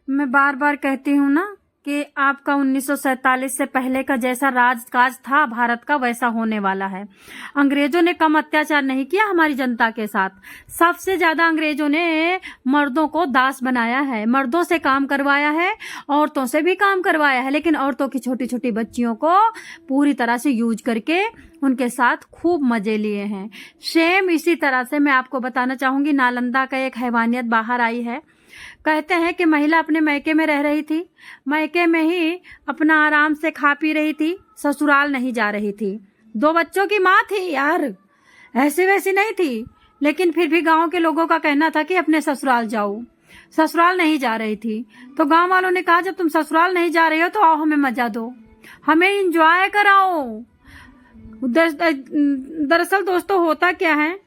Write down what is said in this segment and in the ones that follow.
मैं बार बार कहती हूँ ना कि आपका 1947 से पहले का जैसा राजकाज था भारत का वैसा होने वाला है। अंग्रेजों ने कम अत्याचार नहीं किया हमारी जनता के साथ। सबसे ज्यादा अंग्रेजों ने मर्दों को दास बनाया है, मर्दों से काम करवाया है, औरतों से भी काम करवाया है, लेकिन औरतों की छोटी छोटी बच्चियों को पूरी तरह से यूज करके उनके साथ खूब मजे लिए हैं। सेम इसी तरह से मैं आपको बताना चाहूंगी, नालंदा का एक हैवानियत बाहर आई है। कहते हैं कि महिला अपने मैके में रह रही थी, मैके में ही अपना आराम से खा पी रही थी, ससुराल नहीं जा रही थी। 2 बच्चों की माँ थी यार, ऐसी वैसी नहीं थी, लेकिन फिर भी गांव के लोगों का कहना था कि अपने ससुराल जाओ। ससुराल नहीं जा रही थी तो गांव वालों ने कहा जब तुम ससुराल नहीं जा रही हो तो आओ हमें मजा दो, हमें एंजॉय कराओ। दरअसल दोस्तों होता क्या है,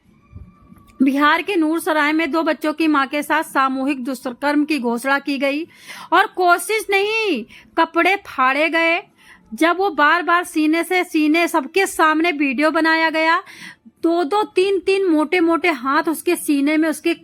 बिहार के नूरसराय में 2 बच्चों की मां के साथ सामूहिक दुष्कर्म की घोषणा की गई और कोशिश नहीं, कपड़े फाड़े गए। जब वो बार बार सीने से सीने सबके सामने वीडियो बनाया गया, 2-2, 3-3 मोटे मोटे हाथ उसके सीने में, उसके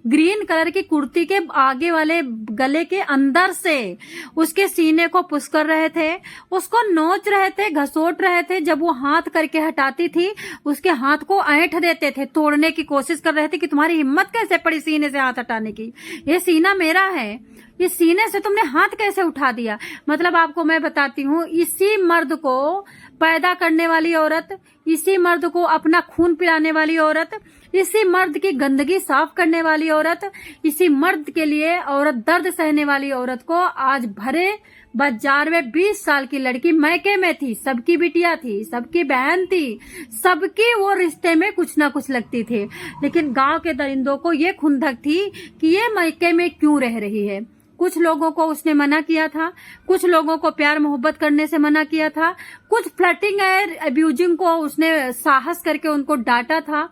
ग्रीन कलर की कुर्ती के आगे वाले गले के अंदर से उसके सीने को पुश कर रहे थे, उसको नोच रहे थे, घसोट रहे थे। जब वो हाथ करके हटाती थी उसके हाथ को ऐंठ देते थे, तोड़ने की कोशिश कर रहे थे कि तुम्हारी हिम्मत कैसे पड़ी सीने से हाथ हटाने की, ये सीना मेरा है, ये सीने से तुमने हाथ कैसे उठा दिया। मतलब आपको मैं बताती हूँ, इसी मर्द को पैदा करने वाली औरत, इसी मर्द को अपना खून पिलाने वाली औरत, इसी मर्द की गंदगी साफ करने वाली औरत, इसी मर्द के लिए औरत दर्द सहने वाली औरत को आज भरे बाजार में 20 साल की लड़की मैके में थी, सबकी बिटिया थी, सबकी बहन थी, सबकी वो रिश्ते में कुछ ना कुछ लगती थी, लेकिन गांव के दरिंदों को ये खुंदक थी कि ये मैके में क्यों रह रही है। कुछ लोगों को उसने मना किया था, कुछ लोगों को प्यार मोहब्बत करने से मना किया था, कुछ फ्लर्टिंग और अब्यूजिंग को उसने साहस करके उनको डांटा था,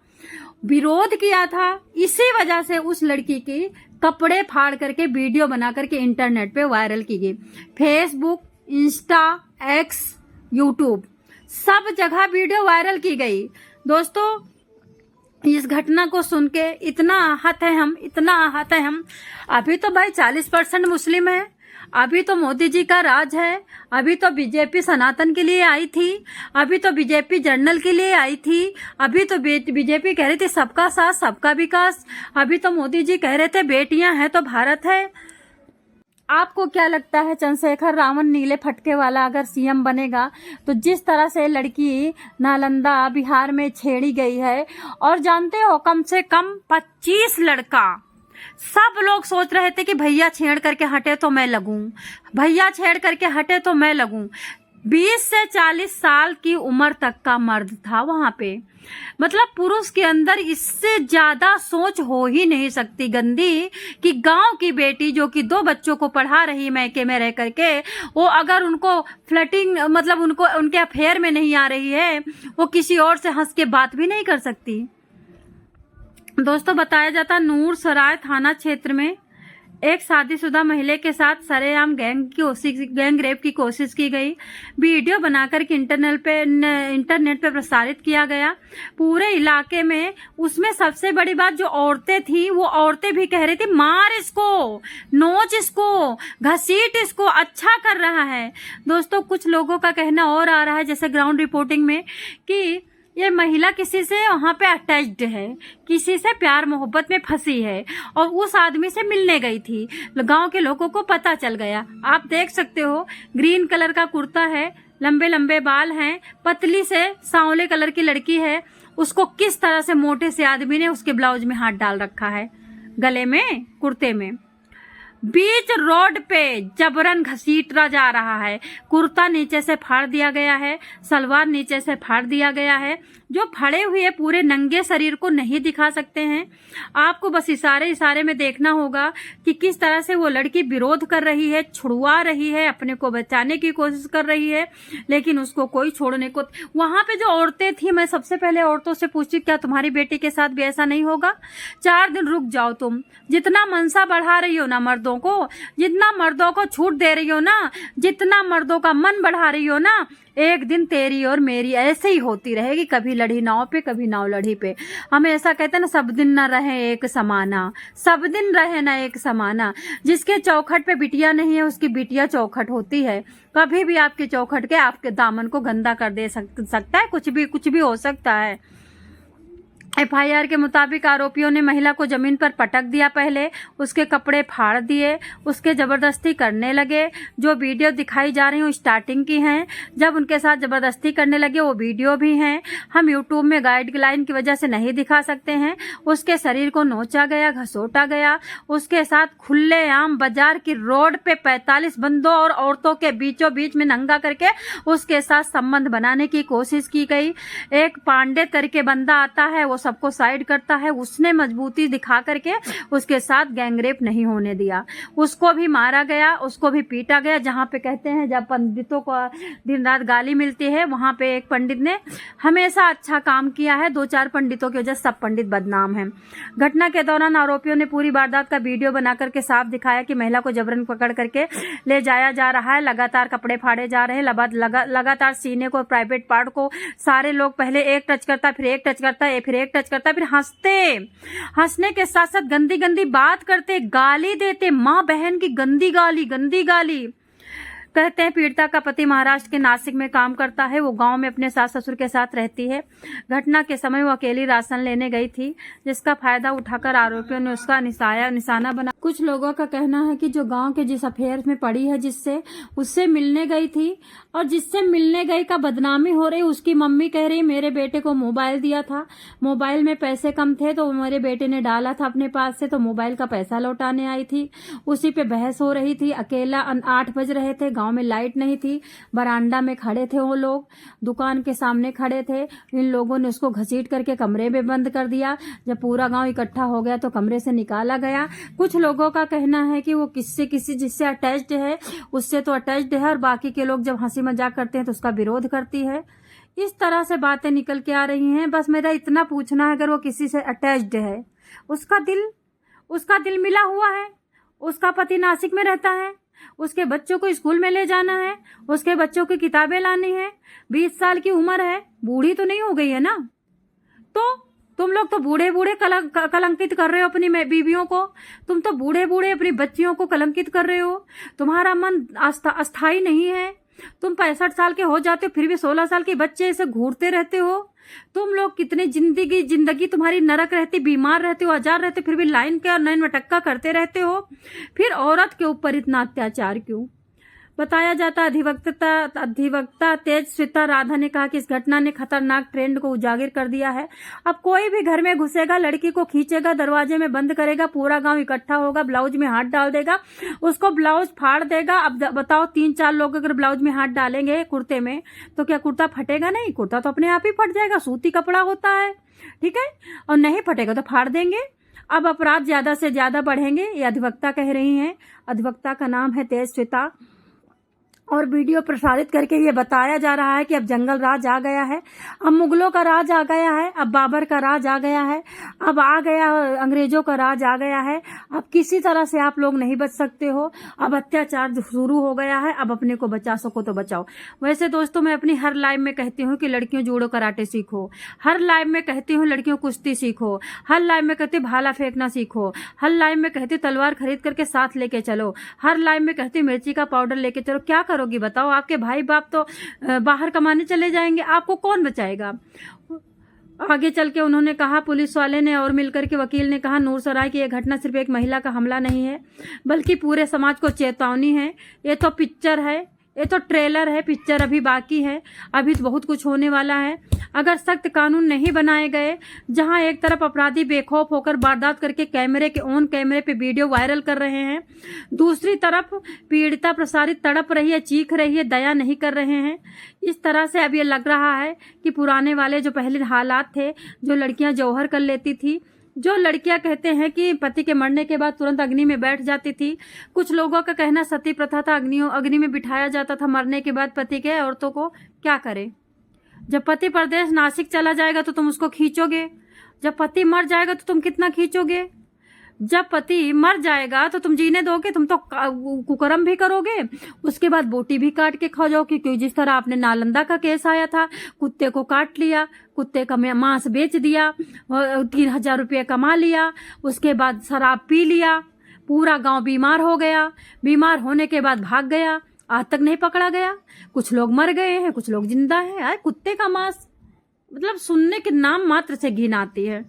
विरोध किया था। इसी वजह से उस लड़की की कपड़े फाड़ करके वीडियो बना करके इंटरनेट पे वायरल की गई। फेसबुक, इंस्टा, एक्स, यूट्यूब, सब जगह वीडियो वायरल की गई। दोस्तों इस घटना को सुन के इतना आहत है हम, इतना आहत है हम। अभी तो भाई 40% मुस्लिम है, अभी तो मोदी जी का राज है, अभी तो बीजेपी सनातन के लिए आई थी, अभी तो बीजेपी जर्नल के लिए आई थी, अभी तो बीजेपी कह रही थी सबका साथ सबका विकास, अभी तो मोदी जी कह रहे थे बेटियां हैं तो भारत है। आपको क्या लगता है चंद्रशेखर रावण नीले फटके वाला अगर सीएम बनेगा तो जिस तरह से लड़की नालंदा बिहार में छेड़ी गई है, और जानते हो कम से कम 25 लड़का, सब लोग सोच रहे थे कि भैया छेड़ करके हटे तो मैं लगूं, भैया छेड़ करके हटे तो मैं लगूं। 20 से 40 साल की उम्र तक का मर्द था वहां पे। मतलब पुरुष के अंदर इससे ज्यादा सोच हो ही नहीं सकती गंदी, कि गांव की बेटी जो कि 2 बच्चों को पढ़ा रही मैके में रह करके, वो अगर उनको फ्लर्टिंग मतलब उनको उनके अफेयर में नहीं आ रही है, वो किसी और से हंस के बात भी नहीं कर सकती। दोस्तों बताया जाता नूरसराय थाना क्षेत्र में एक शादीशुदा महिला के साथ सरेआम गैंग रेप की कोशिश की गई। वीडियो बनाकर के इंटरनेट पे प्रसारित किया गया पूरे इलाके में। उसमें सबसे बड़ी बात जो औरतें थी, वो औरतें भी कह रही थी मार इसको, नोच इसको, घसीट इसको, अच्छा कर रहा है। दोस्तों कुछ लोगों का कहना और आ रहा है, जैसे ग्राउंड रिपोर्टिंग में, कि ये महिला किसी से वहां पे अटैच्ड है, किसी से प्यार मोहब्बत में फंसी है और उस आदमी से मिलने गई थी। गांव के लोगों को पता चल गया। आप देख सकते हो ग्रीन कलर का कुर्ता है, लंबे लंबे बाल हैं, पतली से सांवले कलर की लड़की है, उसको किस तरह से मोटे से आदमी ने उसके ब्लाउज में हाथ डाल रखा है, गले में, कुर्ते में। बीच रोड पे जबरन घसीटा जा रहा है, कुर्ता नीचे से फाड़ दिया गया है, सलवार नीचे से फाड़ दिया गया है। जो फड़े हुए पूरे नंगे शरीर को नहीं दिखा सकते हैं, आपको बस इशारे इशारे में देखना होगा कि किस तरह से वो लड़की विरोध कर रही है, छुड़वा रही है, अपने को बचाने की कोशिश कर रही है, लेकिन उसको कोई छोड़ने को। वहां पे जो औरतें थी, मैं सबसे पहले औरतों से पूछती क्या तुम्हारी बेटी के साथ भी ऐसा नहीं होगा? 4 दिन रुक जाओ तुम। जितना मनसा बढ़ा रही हो ना मर्दों को, जितना मर्दों को छूट दे रही हो ना, जितना मर्दों का मन बढ़ा रही हो ना, एक दिन तेरी और मेरी ऐसे ही होती रहेगी, कभी लड़ी नाव पे कभी नाव लड़ी पे। हम ऐसा कहते हैं ना, सब दिन न रहे एक समाना, सब दिन रहे ना एक समाना। जिसके चौखट पे बिटिया नहीं है उसकी बिटिया चौखट होती है। कभी भी आपके चौखट के आपके दामन को गंदा कर दे सकता है, कुछ भी हो सकता है। एफआईआर के मुताबिक आरोपियों ने महिला को जमीन पर पटक दिया, पहले उसके कपड़े फाड़ दिए, उसके जबरदस्ती करने लगे। जो वीडियो दिखाई जा रही हैं स्टार्टिंग की हैं, जब उनके साथ जबरदस्ती करने लगे वो वीडियो भी हैं। हम यूट्यूब में गाइडलाइन की वजह से नहीं दिखा सकते हैं। उसके शरीर को नोचा गया, घसोटा गया, उसके साथ खुलेआम बाजार की रोड पे 45 बंदों और औरतों के बीचों बीच में नंगा करके उसके साथ संबंध बनाने की कोशिश की गई। एक पांडे करके बंदा आता है, वो सबको साइड करता है, उसने मजबूती दिखा करके उसके साथ गैंगरेप नहीं होने दिया। उसको भी मारा गया, उसको भी पीटा गया। जहाँ पे कहते हैं जब पंडितों को दिन रात गाली मिलती है, वहां पे एक पंडित ने हमेशा अच्छा काम किया है। 2-4 पंडितों की वजह से सब पंडित बदनाम हैं। घटना के दौरान आरोपियों ने पूरी वारदात का वीडियो बना करके साफ दिखाया कि महिला को जबरन पकड़ करके ले जाया जा रहा है, लगातार कपड़े फाड़े जा रहे हैं, लगातार सीने को, प्राइवेट पार्ट को। सारे लोग पहले एक टच करता, फिर एक टच करता, फिर एक टच करता, फिर हंसने के साथ साथ गंदी गंदी बात करते, गाली देते, माँ बहन की गंदी गाली। कहते हैं पीड़िता का पति महाराष्ट्र के नासिक में काम करता है, वो गांव में अपने सास ससुर के साथ रहती है। घटना के समय वो अकेली राशन लेने गई थी, जिसका फायदा उठाकर आरोपियों ने उसका निशाना बना। कुछ लोगों का कहना है कि जो गांव के जिस अफेयर में पड़ी है, उससे मिलने गई थी और जिससे मिलने गई का बदनामी हो रही। उसकी मम्मी कह रही मेरे बेटे को मोबाइल दिया था, मोबाइल में पैसे कम थे तो मेरे बेटे ने डाला था अपने पास से, तो मोबाइल का पैसा लौटाने आई थी। उसी पे बहस हो रही थी। अकेला 8 बज रहे थे, गांव में लाइट नहीं थी, बरांडा में खड़े थे वो लोग, दुकान के सामने खड़े थे। इन लोगों ने उसको घसीट करके कमरे में बंद कर दिया। जब पूरा गांव इकट्ठा हो गया तो कमरे से निकाला गया। कुछ लोगों का कहना है कि वो जिससे अटैच्ड है उससे तो अटैच्ड है, और बाकी के लोग जब हंसी मजाक करते हैं तो उसका विरोध करती है। इस तरह से बातें निकल के आ रही हैं। बस मेरा इतना पूछना है, अगर वो किसी से अटैच्ड है, उसका दिल मिला हुआ है, उसका पति नासिक में रहता है, उसके बच्चों को स्कूल में ले जाना है, उसके बच्चों की किताबें लानी है, 20 साल की उम्र है, बूढ़ी तो नहीं हो गई है ना। तो तुम लोग तो बूढ़े कलंकित कर रहे हो अपनी बीवियों को, तुम तो बूढ़े अपनी बच्चियों को कलंकित कर रहे हो। तुम्हारा मन अस्थाई नहीं है। तुम 65 साल के हो जाते हो फिर भी 16 साल के बच्चे ऐसे घूरते रहते हो। तुम लोग कितनी जिंदगी तुम्हारी नरक रहती, बीमार रहते हो, आजार रहते हो, फिर भी लाइन के और नैन मटक्का करते रहते हो। फिर औरत के ऊपर इतना अत्याचार क्यों? बताया जाता अधिवक्ता तेजस्विता राधा ने कहा कि इस घटना ने खतरनाक ट्रेंड को उजागर कर दिया है। अब कोई भी घर में घुसेगा, लड़की को खींचेगा, दरवाजे में बंद करेगा, पूरा गांव इकट्ठा होगा, ब्लाउज में हाथ डाल देगा, उसको ब्लाउज फाड़ देगा। अब बताओ 3-4 लोग अगर ब्लाउज में हाथ डालेंगे कुर्ते में, तो क्या कुर्ता फटेगा? नहीं, कुर्ता तो अपने आप ही फट जाएगा, सूती कपड़ा होता है, ठीक है। और नहीं फटेगा तो फाड़ देंगे। अब अपराध ज्यादा से ज्यादा बढ़ेंगे, ये अधिवक्ता कह रही हैं। अधिवक्ता का नाम है तेजस्विता, और वीडियो प्रसारित करके ये बताया जा रहा है कि अब जंगल राज आ गया है, अब मुगलों का राज आ गया है, अब बाबर का राज आ गया है, अब आ गया अंग्रेजों का राज आ गया है। अब किसी तरह से आप लोग नहीं बच सकते हो। अब अत्याचार शुरू हो गया है, अब अपने को बचा सको तो बचाओ। वैसे दोस्तों, मैं अपनी हर लाइव में कहती हूँ कि लड़कियों जूडो कराटे सीखो, हर लाइव में कहती हूँ लड़कियों कुश्ती सीखो, हर लाइव में कहती भाला फेंकना सीखो, हर लाइव में कहती तलवार खरीद करके साथ लेके चलो, हर लाइव में कहती मिर्ची का पाउडर लेके चलो। क्या करोगी बताओ? आपके भाई बाप तो बाहर कमाने चले जाएंगे, आपको कौन बचाएगा? आगे चल के उन्होंने कहा, पुलिस वाले ने और मिलकर के वकील ने कहा, नूरसराय की यह घटना सिर्फ एक महिला का हमला नहीं है, बल्कि पूरे समाज को चेतावनी है। ये तो पिक्चर है, ये तो ट्रेलर है, पिक्चर अभी बाकी है, अभी तो बहुत कुछ होने वाला है। अगर सख्त कानून नहीं बनाए गए, जहां एक तरफ अपराधी बेखौफ होकर वारदात करके कैमरे पे वीडियो वायरल कर रहे हैं, दूसरी तरफ पीड़िता प्रसारित तड़प रही है, चीख रही है, दया नहीं कर रहे हैं। इस तरह से अब ये लग रहा है कि पुराने वाले जो पहले हालात थे, जो लड़कियां जौहर कर लेती थी, जो लड़कियां कहते हैं कि पति के मरने के बाद तुरंत अग्नि में बैठ जाती थी। कुछ लोगों का कहना सती प्रथा था, अग्नि में बिठाया जाता था मरने के बाद पति के। औरतों को क्या करे? जब पति परदेश नासिक चला जाएगा तो तुम उसको खींचोगे, जब पति मर जाएगा तो तुम कितना खींचोगे? जब पति मर जाएगा तो तुम जीने दोगे? तुम तो कुकर्म भी करोगे, उसके बाद बोटी भी काट के खा जाओ। क्योंकि जिस तरह आपने नालंदा का केस आया था, कुत्ते को काट लिया, कुत्ते का मांस बेच दिया, 3,000 रुपये कमा लिया, उसके बाद शराब पी लिया, पूरा गांव बीमार हो गया, बीमार होने के बाद भाग गया, आज तक नहीं पकड़ा गया। कुछ लोग मर गए हैं, कुछ लोग जिंदा हैं। आए कुत्ते का मांस, मतलब सुनने के नाम मात्र से घिन आती है।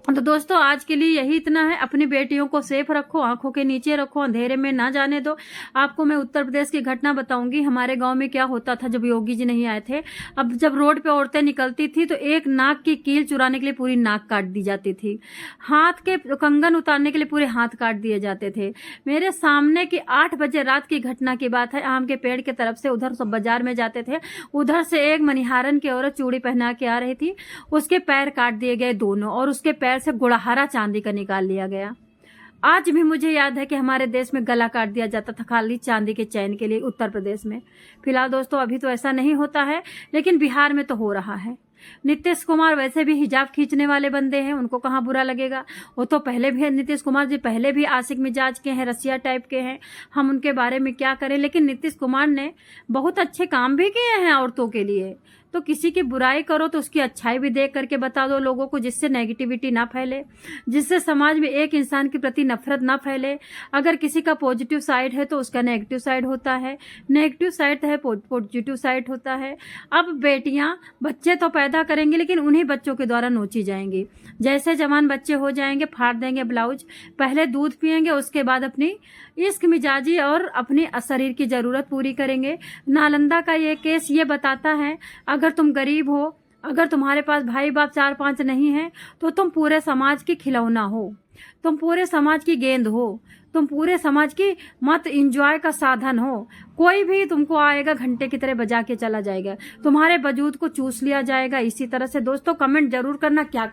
तो दोस्तों आज के लिए यही इतना है। अपनी बेटियों को सेफ रखो, आंखों के नीचे रखो, अंधेरे में ना जाने दो। आपको मैं उत्तर प्रदेश की घटना बताऊंगी। हमारे गांव में क्या होता था जब योगी जी नहीं आए थे। अब जब रोड पे औरतें निकलती थी तो एक नाक की कील चुराने के लिए पूरी नाक काट दी जाती थी, हाथ के कंगन उतारने के लिए पूरे हाथ काट दिए जाते थे। मेरे सामने की 8 बजे रात की घटना की बात है। आम के पेड़ की तरफ से उधर सब बाजार में जाते थे, उधर से एक मनिहारन की औरत चूड़ी पहना के आ रही थी, उसके पैर काट दिए गए दोनों, और उसके पैर से गुड़हरा चांदी का निकाल लिया गया। आज भी मुझे याद है कि हमारे देश में गला काट दिया जाता था खाली चांदी के चैन के लिए, उत्तर प्रदेश में। फिलहाल दोस्तों अभी तो ऐसा नहीं होता है, लेकिन बिहार में तो हो रहा है। नीतीश कुमार वैसे भी हिजाब खींचने वाले बंदे हैं, उनको कहाँ बुरा लगेगा। वो तो पहले भी, नीतीश कुमार जी पहले भी आशिक मिजाज के हैं, रसिया टाइप के हैं। हम उनके बारे में क्या करें, लेकिन नीतीश कुमार ने बहुत अच्छे काम भी किए हैं औरतों के लिए। तो किसी की बुराई करो तो उसकी अच्छाई भी देख करके बता दो लोगों को, जिससे नेगेटिविटी ना फैले, जिससे समाज में एक इंसान के प्रति नफरत ना फैले। अगर किसी का पॉजिटिव साइड है तो उसका नेगेटिव साइड होता है, नेगेटिव साइड है पॉजिटिव साइड होता है। अब बेटियां बच्चे तो पैदा करेंगी, लेकिन उन्हीं बच्चों के द्वारा नोची जाएंगी। जैसे जवान बच्चे हो जाएंगे फाड़ देंगे ब्लाउज, पहले दूध पिएंगे, उसके बाद अपनी इश्क मिजाजी और अपनी शरीर की जरूरत पूरी करेंगे। नालंदा का ये केस ये बताता है, अगर तुम गरीब हो, अगर तुम्हारे पास भाई बाप 4-5 नहीं है, तो तुम पूरे समाज की खिलौना हो, तुम पूरे समाज की गेंद हो, तुम पूरे समाज की मत इंजॉय का साधन हो। कोई भी तुमको आएगा घंटे की तरह बजा के चला जाएगा, तुम्हारे वजूद को चूस लिया जाएगा। इसी तरह से दोस्तों कमेंट जरूर करना क्या